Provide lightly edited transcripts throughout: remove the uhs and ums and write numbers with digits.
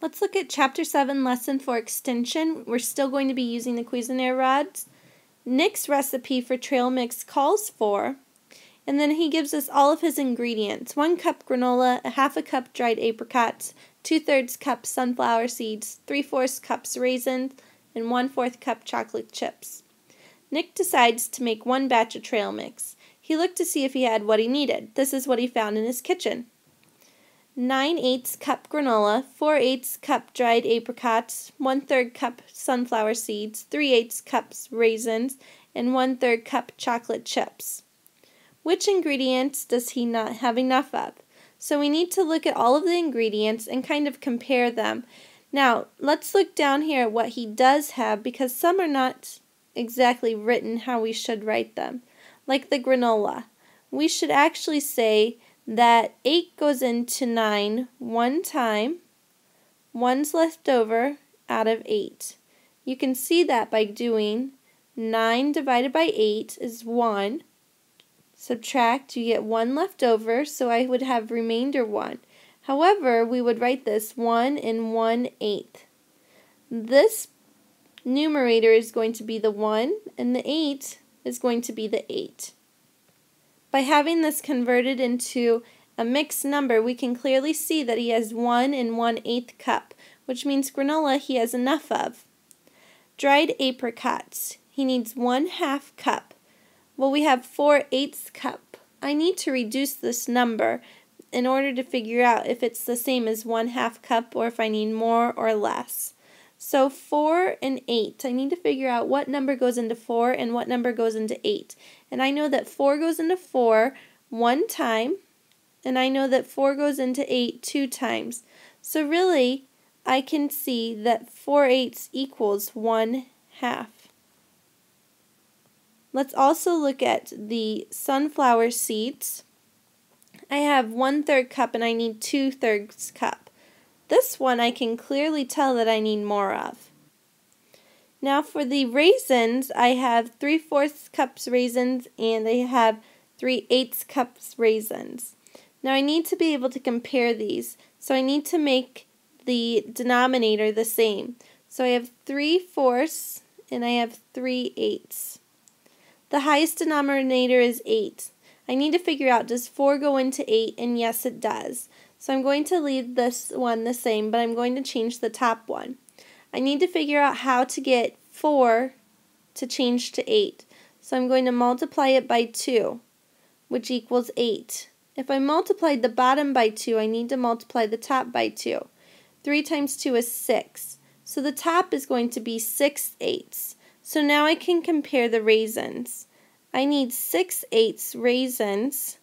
Let's look at Chapter 7, Lesson 4, Extension. We're still going to be using the Cuisinart rods. Nick's recipe for trail mix calls for, and then he gives us all of his ingredients. 1 cup granola, 1/2 cup dried apricots, 2/3 cup sunflower seeds, 3/4 cups raisins, and 1/4 cup chocolate chips. Nick decides to make 1 batch of trail mix. He looked to see if he had what he needed. This is what he found in his kitchen. 9/8 cup granola, 4/8 cup dried apricots, 1/3 cup sunflower seeds, 3/8 cups raisins, and 1/3 cup chocolate chips. Which ingredients does he not have enough of? So we need to look at all of the ingredients and kind of compare them. Now, let's look down here at what he does have, because some are not exactly written how we should write them. Like the granola. We should actually say that 8 goes into 9 one time, 1's left over out of 8. You can see that by doing 9 divided by 8 is 1. Subtract, you get 1 left over, so I would have remainder 1. However, we would write this 1 and 1/8. This numerator is going to be the 1, and the 8 is going to be the 8. By having this converted into a mixed number, we can clearly see that he has 1 and 1/8 cup, which means granola he has enough of. Dried apricots, he needs 1/2 cup. Well, we have 4/8 cup. I need to reduce this number in order to figure out if it's the same as 1/2 cup or if I need more or less. So 4 and 8, I need to figure out what number goes into 4 and what number goes into 8. And I know that 4 goes into 4 one time, and I know that 4 goes into 8 2 times. So really, I can see that 4/8 equals 1/2. Let's also look at the sunflower seeds. I have 1/3 cup and I need 2/3 cup. This one I can clearly tell that I need more of. Now for the raisins, I have 3/4 cups raisins and I have 3/8 cups raisins. Now I need to be able to compare these, so I need to make the denominator the same. So I have 3/4 and I have 3/8. The highest denominator is 8. I need to figure out, does 4 go into 8? And yes, it does. So I'm going to leave this one the same, but I'm going to change the top one. I need to figure out how to get 4 to change to 8. So I'm going to multiply it by 2, which equals 8. If I multiplied the bottom by 2, I need to multiply the top by 2. 3 times 2 is 6. So the top is going to be 6/8. So now I can compare the raisins. I need 6/8 raisins,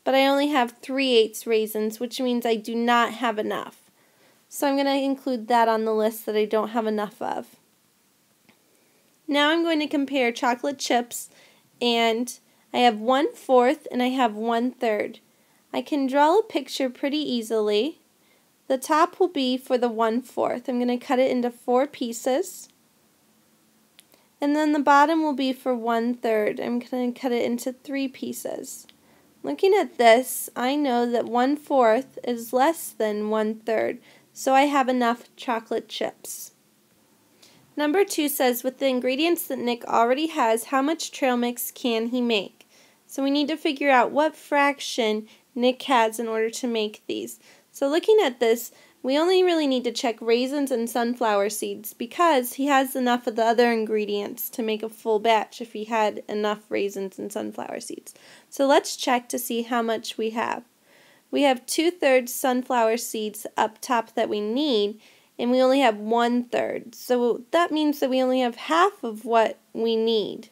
but I only have 3/8 raisins, which means I do not have enough. So I'm going to include that on the list that I don't have enough of. Now I'm going to compare chocolate chips, and I have 1/4 and I have 1/3. I can draw a picture pretty easily. The top will be for the 1/4. I'm going to cut it into 4 pieces. And then the bottom will be for 1/3. I'm going to cut it into 3 pieces. Looking at this, I know that 1/4 is less than 1/3, so I have enough chocolate chips. Number 2 says, with the ingredients that Nick already has, how much trail mix can he make? So we need to figure out what fraction Nick has in order to make these. So looking at this, we only really need to check raisins and sunflower seeds because he has enough of the other ingredients to make a full batch if he had enough raisins and sunflower seeds. So let's check to see how much we have. We have 2/3 sunflower seeds up top that we need, and we only have 1/3. So that means that we only have half of what we need.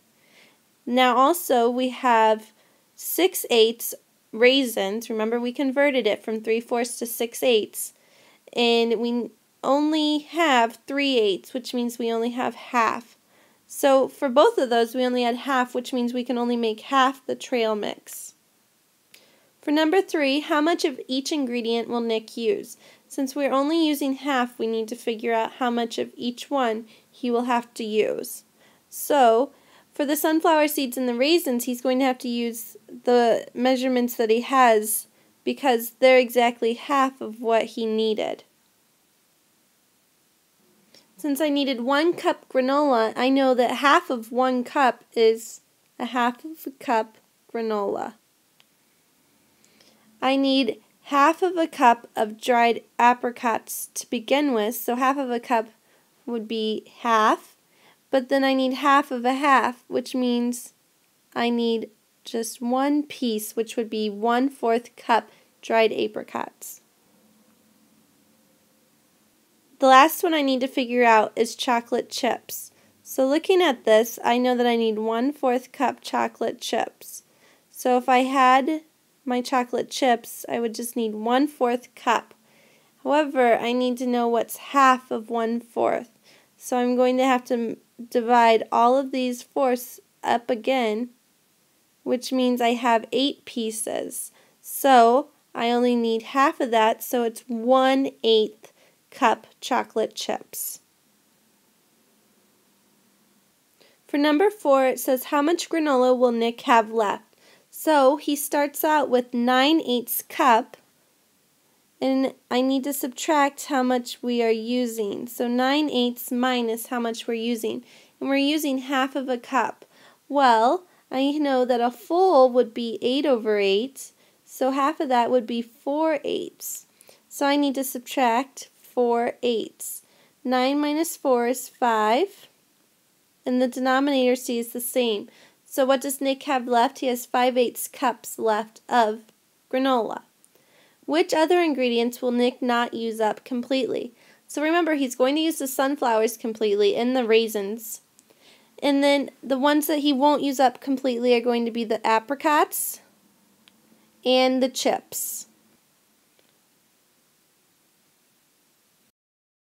Now also we have 6/8 raisins. Remember, we converted it from 3/4 to 6/8. And we only have 3/8, which means we only have half. So for both of those, we only had half, which means we can only make half the trail mix. For number 3, how much of each ingredient will Nick use? Since we're only using half, we need to figure out how much of each one he will have to use. So for the sunflower seeds and the raisins, he's going to have to use the measurements that he has because they're exactly half of what he needed. Since I needed 1 cup granola, I know that half of 1 cup is a half of a cup granola. I need half of a cup of dried apricots to begin with, so half of a cup would be half, but then I need half of a half, which means I need just 1 piece, which would be 1/4 cup dried apricots. The last one I need to figure out is chocolate chips. So looking at this, I know that I need 1/4 cup chocolate chips. So if I had my chocolate chips, I would just need 1/4 cup. However, I need to know what's half of 1/4. So I'm going to have to divide all of these fourths up again, which means I have 8 pieces. So I only need half of that, so it's 1/8 cup chocolate chips. For number 4, it says, how much granola will Nick have left? So he starts out with 9/8 cup, and I need to subtract how much we are using. So 9/8 minus how much we're using. And we're using half of a cup. Well, I know that a full would be 8/8, so half of that would be 4/8. So I need to subtract 4/8. 9 minus 4 is 5, and the denominator stays the same. So what does Nick have left? He has 5/8 cups left of granola. Which other ingredients will Nick not use up completely? So remember, he's going to use the sunflowers completely and the raisins. And then the ones that he won't use up completely are going to be the apricots and the chips.